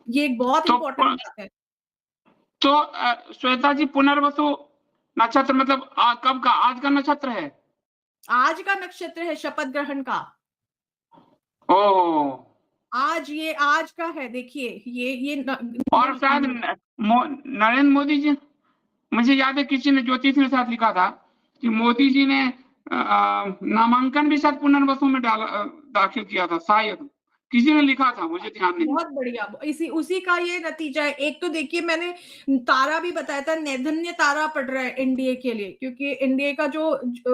ये एक बहुत तो इंपॉर्टेंट बात है। तो श्वेता जी, पुनर्वसु नक्षत्र मतलब कब का, आज का नक्षत्र है? आज का नक्षत्र है शपथ ग्रहण का। ओ, आज का है, देखिए ये और शायद नरेंद्र मोदी जी, मुझे याद है किसी ने ज्योतिष के साथ लिखा था कि मोदी जी ने नामांकन भी शायद पुनर्वसु में दाखिल किया था, शायद किसी ने लिखा था, मुझे ध्यान नहीं। बहुत बढ़िया, उसी का ये नतीजा है। एक तो देखिए मैंने तारा भी बताया था, नैधन्य तारा पड़ रहा है एनडीए के लिए, क्योंकि एनडीए का जो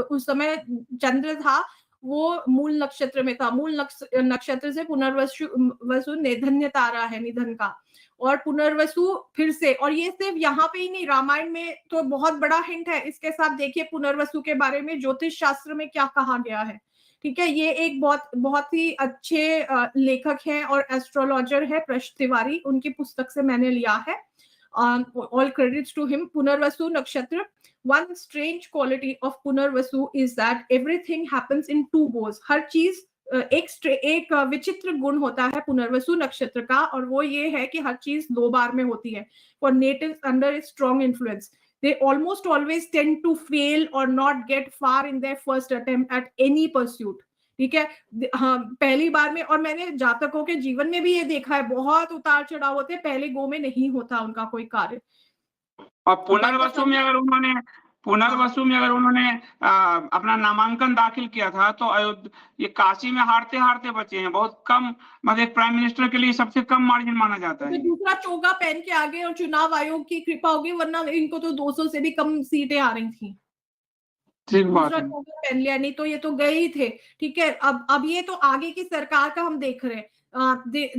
उस समय चंद्र था वो मूल नक्षत्र में था। मूल नक्षत्र से पुनर्वसु नैधन्य तारा है, निधन का। और पुनर्वसु फिर से, और ये सिर्फ यहाँ पे ही नहीं, रामायण में तो बहुत बड़ा हिंट है इसके साथ। देखिए पुनर्वसु के बारे में ज्योतिष शास्त्र में क्या कहा गया है, ठीक है। ये एक बहुत ही अच्छे लेखक हैं और एस्ट्रोलॉजर है प्रश तिवारी, उनकी पुस्तक से मैंने लिया है। All credits to him. Punarvasu nakshatra, one strange quality of Punarvasu is that everything happens in two goes. हर चीज एक विचित्र गुण होता है पुनर्वसु नक्षत्र का, और वो ये है कि हर चीज 2 बार में होती है। For natives under a strong influence, they almost always tend to fail or not get far in their first attempt at any pursuit, ठीक है। हाँ, पहली बार में, और मैंने जातकों के जीवन में भी ये देखा है, बहुत उतार चढ़ाव होते हैं, पहले गो में नहीं होता उनका कोई कार्य। और पुनर्वसु में अगर उन्होंने अपना नामांकन दाखिल किया था तो ये काशी में हारते हारते बचे हैं, बहुत कम, मतलब एक प्राइम मिनिस्टर के लिए सबसे कम मार्जिन माना जाता है। तो दूसरा चोगा पहन के आगे, और चुनाव आयोग की कृपा होगी, वरना इनको तो 200 से भी कम सीटें आ रही थी। दूसरा चोगा पहन लिया, नहीं तो ये तो गए ही थे, ठीक है। अब ये तो आगे की सरकार का हम देख रहे हैं।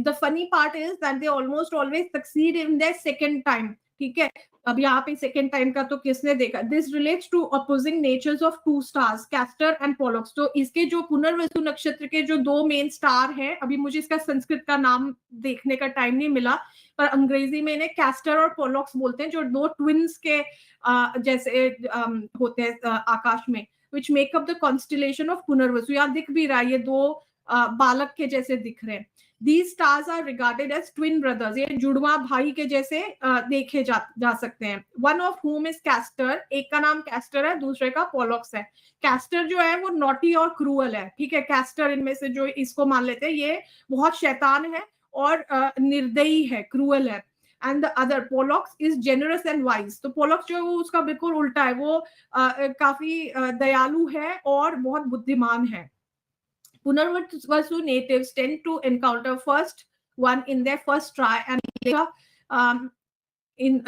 the funny part is that they almost always succeed in their second time, ठीक है। अब यहाँ पे सेकेंड टाइम का तो किसने देखा। This relates to opposing natures of 2 stars, Castor and Pollux. तो इसके जो पुनर्वसु नक्षत्र के जो 2 मेन स्टार हैं, अभी मुझे इसका संस्कृत का नाम देखने का टाइम नहीं मिला, पर अंग्रेजी में इन्हें कैस्टर और पोलक्स बोलते हैं, जो 2 ट्विंस के जैसे होते हैं आकाश में, which make up the constellation of Punarvasu. यहाँ दिख भी रहा है, ये 2 बालक के जैसे दिख रहे हैं। These stars are regarded as twin brothers, ये जुड़वा भाई के जैसे देखे जा सकते हैं। One of whom is Castor, एक का नाम कैस्टर है, दूसरे का पोलक्स है। कैस्टर जो है वो नॉटी और क्रूअल है, ठीक है। कैस्टर इनमें से जो इसको मान लेते हैं, ये बहुत शैतान है और निर्दयी है, क्रूअल है। And the other Pollux is generous and wise. तो पोलक्स जो है वो उसका बिल्कुल उल्टा है, वो काफी दयालु है और बहुत बुद्धिमान है। Punarvasu natives tend to encounter first one in their first try and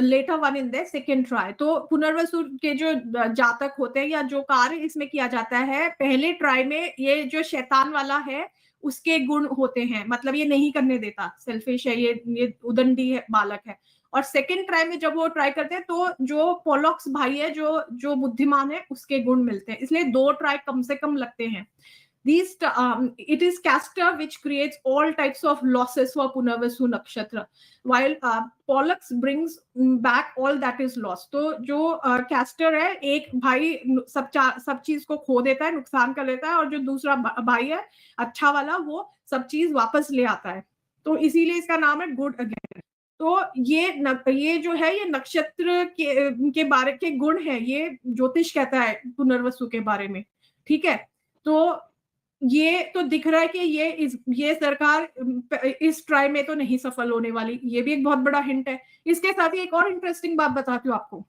later one in their second try. तो पुनर्वसु के जो जातक होते हैं या जो कार्य इसमें किया जाता है, पहले ट्राई में ये जो शैतान वाला है उसके गुण होते हैं, मतलब ये नहीं करने देता, सेल्फिश है, ये उदंडी है, बालक है। और सेकेंड ट्राई में जब वो ट्राई करते हैं तो जो पोलक्स भाई है, जो बुद्धिमान है, उसके गुण मिलते हैं, इसलिए 2 ट्राई कम से कम लगते हैं। It is Castor which creates all types of losses for Punarvasu nakshatra, while Pollux brings back all that is lost. तो जो Castor है, एक भाई सब चीज को खो देता है, नुकसान कर लेता है, और जो दूसरा भाई है अच्छा वाला, वो सब चीज वापस ले आता है। तो इसीलिए इसका नाम है गुड अगेन। तो ये जो है, ये नक्षत्र के बारे के गुण है, ये ज्योतिष कहता है पुनर्वसु के बारे में, ठीक है। तो ये तो दिख रहा है कि ये सरकार इस ट्राई में तो नहीं सफल होने वाली, ये भी एक बहुत बड़ा हिंट है। इसके साथ ही एक और इंटरेस्टिंग बात बताती हूँ आपको।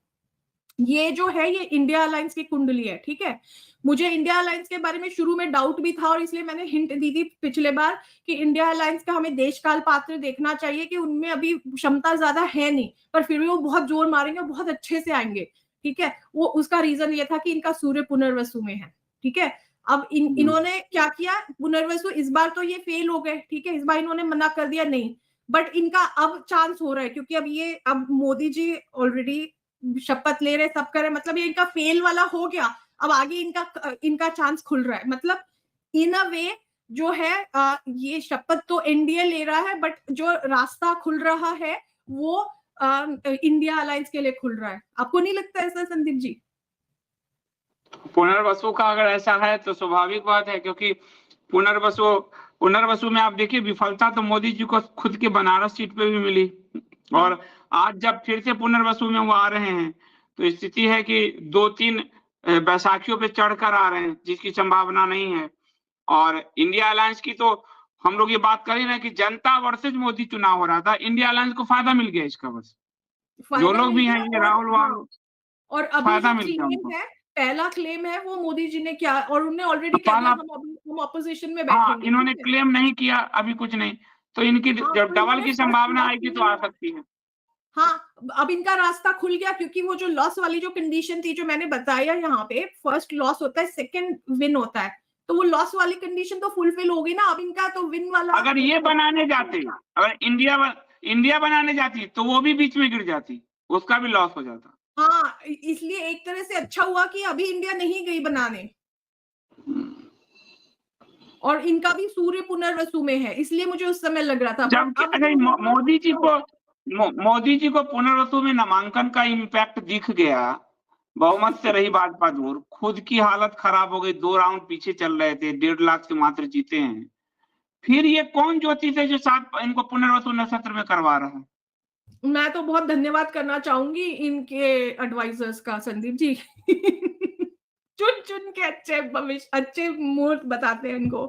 ये जो है, ये इंडिया अलायंस की कुंडली है, ठीक है। मुझे इंडिया अलायंस के बारे में शुरू में डाउट भी था, और इसलिए मैंने हिंट दी थी पिछले बार कि इंडिया अलायंस का हमें देश काल पात्र देखना चाहिए, कि उनमें अभी क्षमता ज्यादा है नहीं, पर फिर भी वो बहुत जोर मारेंगे, बहुत अच्छे से आएंगे, ठीक है। वो उसका रीजन ये था कि इनका सूर्य पुनर्वसु में है, ठीक है। अब इन्होंने क्या किया, पुनर्वसु इस बार तो ये फेल हो गए, ठीक है। इस बार इन्होंने मना कर दिया नहीं, बट इनका अब चांस हो रहा है, क्योंकि अब मोदी जी ऑलरेडी शपथ ले रहे, सब कर रहे, मतलब ये इनका फेल वाला हो गया, अब आगे इनका चांस खुल रहा है। मतलब इन अ वे जो है ये शपथ तो एनडीए ले रहा है, बट जो रास्ता खुल रहा है वो इंडिया अलायंस के लिए खुल रहा है। आपको नहीं लगता ऐसा संदीप जी? पुनर्वसु का अगर ऐसा है तो स्वाभाविक बात है, क्योंकि पुनर्वसु में आप देखिए विफलता तो मोदी जी को खुद के बनारस सीट पे भी मिली, और आज जब फिर से पुनर्वसु में वो आ रहे हैं तो स्थिति है कि 2-3 बैसाखियों पे चढ़कर आ रहे हैं, जिसकी संभावना नहीं है। और इंडिया अलायंस की तो हम लोग ये बात कर ही रहे हैं कि जनता वर्सेज मोदी चुनाव हो रहा था, इंडिया अलायंस को फायदा मिल गया इसका, बस जो लोग भी हैं ये राहुल वाहुल, और अभी जो क्लेम है, पहला क्लेम है वो मोदी जी ने किया, और उन्होंने ऑलरेडी कहा हम ऑपोजिशन में बैठेंगे। इन्होंने क्लेम नहीं किया अभी कुछ नहीं, तो इनकी जब डबल की संभावना आएगी तो आ सकती है। हाँ, अब इनका रास्ता खुल गया, क्योंकि वो जो लॉस वाली जो कंडीशन थी जो मैंने बताया यहाँ पे, फर्स्ट लॉस होता है, सेकंड विन होता है, तो वो लॉस वाली कंडीशन तो फुलफिल हो गई ना, अब इनका तो विन वाला। अगर ये बनाने जाते, अगर इंडिया बनाने जाती तो वो भी बीच में गिर जाती, उसका भी लॉस हो जाता। हाँ, इसलिए एक तरह से अच्छा हुआ कि अभी इंडिया नहीं गई बनाने, और इनका भी सूर्य पुनर्वसु में है, इसलिए मुझे उस समय लग रहा था। मोदी जी को पुनर्वसु में नामांकन का इम्पैक्ट दिख गया, बहुमत से रही भाजपा दूर, खुद की हालत खराब हो गई, 2 राउंड पीछे चल रहे थे, 1.5 लाख से मात्र जीते हैं। फिर ये कौन ज्योतिष है जो साथ इनको पुनर्वसु नक्षत्र में करवा रहा है? मैं तो बहुत धन्यवाद करना चाहूंगी इनके एडवाइजर्स का, संदीप जी। चुन चुन के अच्छे मुहूर्त बताते हैं इनको।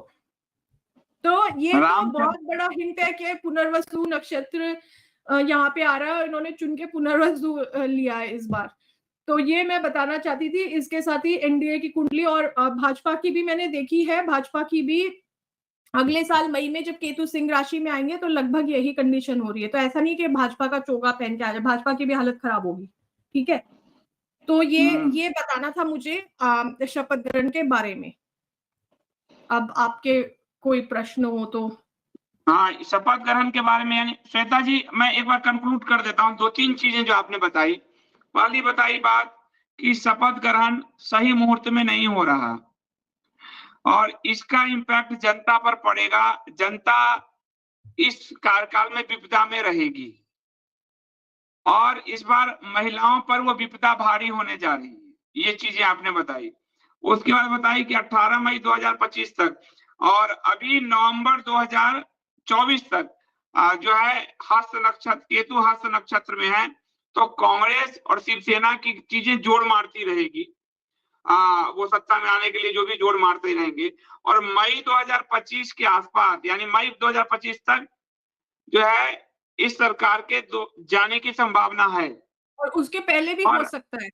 तो ये तो बहुत बड़ा हिंट है कि पुनर्वसु नक्षत्र यहाँ पे आ रहा है, इन्होंने चुन के पुनर्वसु लिया है इस बार। तो ये मैं बताना चाहती थी। इसके साथ ही एनडीए की कुंडली और भाजपा की भी मैंने देखी है। भाजपा की भी अगले साल मई में जब केतु सिंह राशि में आएंगे तो लगभग यही कंडीशन हो रही है। तो ऐसा नहीं कि भाजपा का चोगा पहन के आ जाए, भाजपा की भी हालत खराब होगी। ठीक है, तो ये बताना था मुझे शपथ ग्रहण के बारे में। अब आपके कोई प्रश्न हो तो। हाँ, शपथ ग्रहण के बारे में, यानी श्वेता जी मैं एक बार कंक्लूड कर देता हूँ। 2-3 चीजें जो आपने बताई। पहली बताई बात कि शपथ ग्रहण सही मुहूर्त में नहीं हो रहा और इसका इम्पैक्ट जनता पर पड़ेगा। जनता इस कार्यकाल में विपदा में रहेगी और इस बार महिलाओं पर वो विपदा भारी होने जा रही है। ये चीजें आपने बताई। उसके बाद बताई कि 18 मई 2025 तक और अभी नवंबर 2024 तक जो है हस्त नक्षत्र, केतु हस्त नक्षत्र में है, तो कांग्रेस और शिवसेना की चीजें जोड़ मारती रहेगी। वो सत्ता में आने के लिए जो भी जोड़ मारते रहेंगे। और मई 2025 के आसपास, यानी मई 2025 तक जो है इस सरकार के जाने की संभावना है। और उसके पहले भी हो सकता है।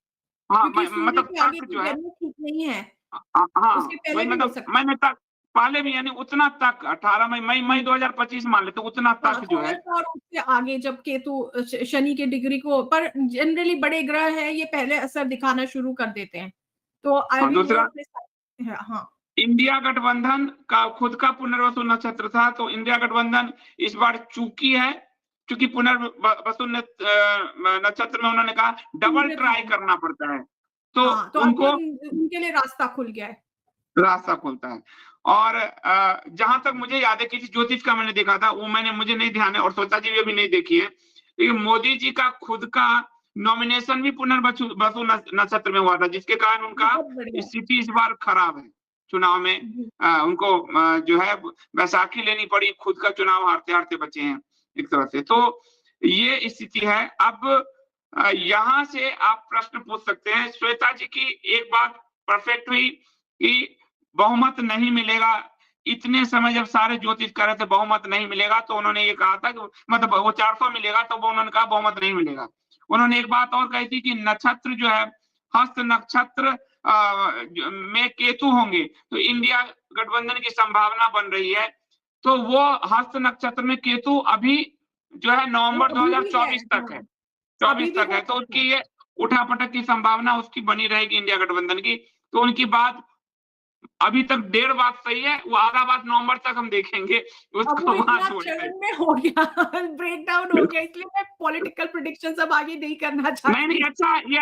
हाँ, मतलब तक जो है ठीक नहीं है। हाँ, उसके पहले भी हो सकता है। मैंने तक पहले भी, यानी उतना तक 18 मई 2025 मान लेते, उतना तक जो है। और उससे आगे जब केतु शनि के डिग्री को, पर जनरली बड़े ग्रह हैं ये पहले असर दिखाना शुरू कर देते हैं। तो दूसरा, हाँ, इंडिया गठबंधन का खुद का पुनर्वसु नक्षत्र था, तो इंडिया गठबंधन इस बार चूकी है, क्योंकि पुनर्वसु नक्षत्र में उन्होंने कहा डबल ट्राई करना पड़ता है, तो उनको उनके लिए रास्ता खुल गया है, रास्ता खुलता है। और जहां तक मुझे याद है, किसी ज्योतिष का मैंने देखा था, वो मुझे नहीं ध्यान है और श्वेता जी भी नहीं देखी है, लेकिन मोदी जी का खुद का नॉमिनेशन भी पुनर्वसु नक्षत्र में हुआ था, जिसके कारण उनका स्थिति इस बार खराब है चुनाव में। उनको जो है बैसाखी लेनी पड़ी, खुद का चुनाव हारते हारते बचे हैं एक तरह से। तो ये स्थिति है। अब यहाँ से आप प्रश्न पूछ सकते हैं। श्वेता जी की एक बात परफेक्ट हुई कि बहुमत नहीं मिलेगा। इतने समय जब सारे ज्योतिष कर रहे थे बहुमत नहीं मिलेगा, तो उन्होंने ये कहा था कि मतलब वो 400 मिलेगा, तो वो उन्होंने कहा बहुमत नहीं मिलेगा। उन्होंने एक बात और कही थी कि नक्षत्र जो है हस्त नक्षत्र में केतु होंगे तो इंडिया गठबंधन की संभावना बन रही है। तो वो हस्त नक्षत्र में केतु अभी जो है नवंबर 2024 तक है, 24 तक है, तो उसकी ये उठापटक की संभावना उसकी बनी रहेगी इंडिया गठबंधन की। तो उनकी बात अभी तक 1.5 बात सही है, वो आधा बात नवंबर तक हम देखेंगे, उसको वहां छोड़ेंगे। में हो गया, ब्रेकडाउन हो गया, इसलिए मैं पॉलिटिकल प्रेडिक्शंस अब आगे नहीं करना चाहती। नहीं, अच्छा, ये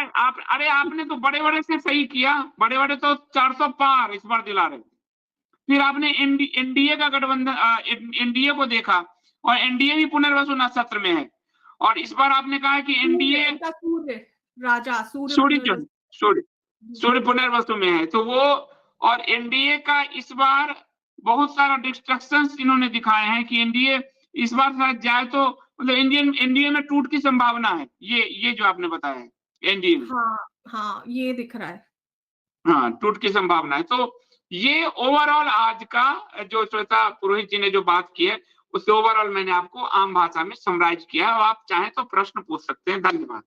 आपने तो बड़े से सही किया, बड़े तो 400 पार इस बार दिला रहे। फिर आपने एनडीए का गठबंधन, एनडीए को देखा और एनडीए भी पुनर्वसु नक्षत्र में है, और इस बार आपने कहा कि एनडीए सूर्य पुनर्वसु में है, तो वो और एनडीए का इस बार बहुत सारा डिस्ट्रक्शंस इन्होंने दिखाए हैं कि एनडीए इस बार शायद जाए तो मतलब एनडीए में टूट की संभावना है, ये जो आपने बताया है एनडीए में। हाँ, ये दिख रहा है। हाँ, टूट की संभावना है। तो ये ओवरऑल आज का जो श्वेता पुरोहित जी ने जो बात की है, उससे ओवरऑल मैंने आपको आम भाषा में समराइज किया है। और आप चाहें तो प्रश्न पूछ सकते हैं। धन्यवाद।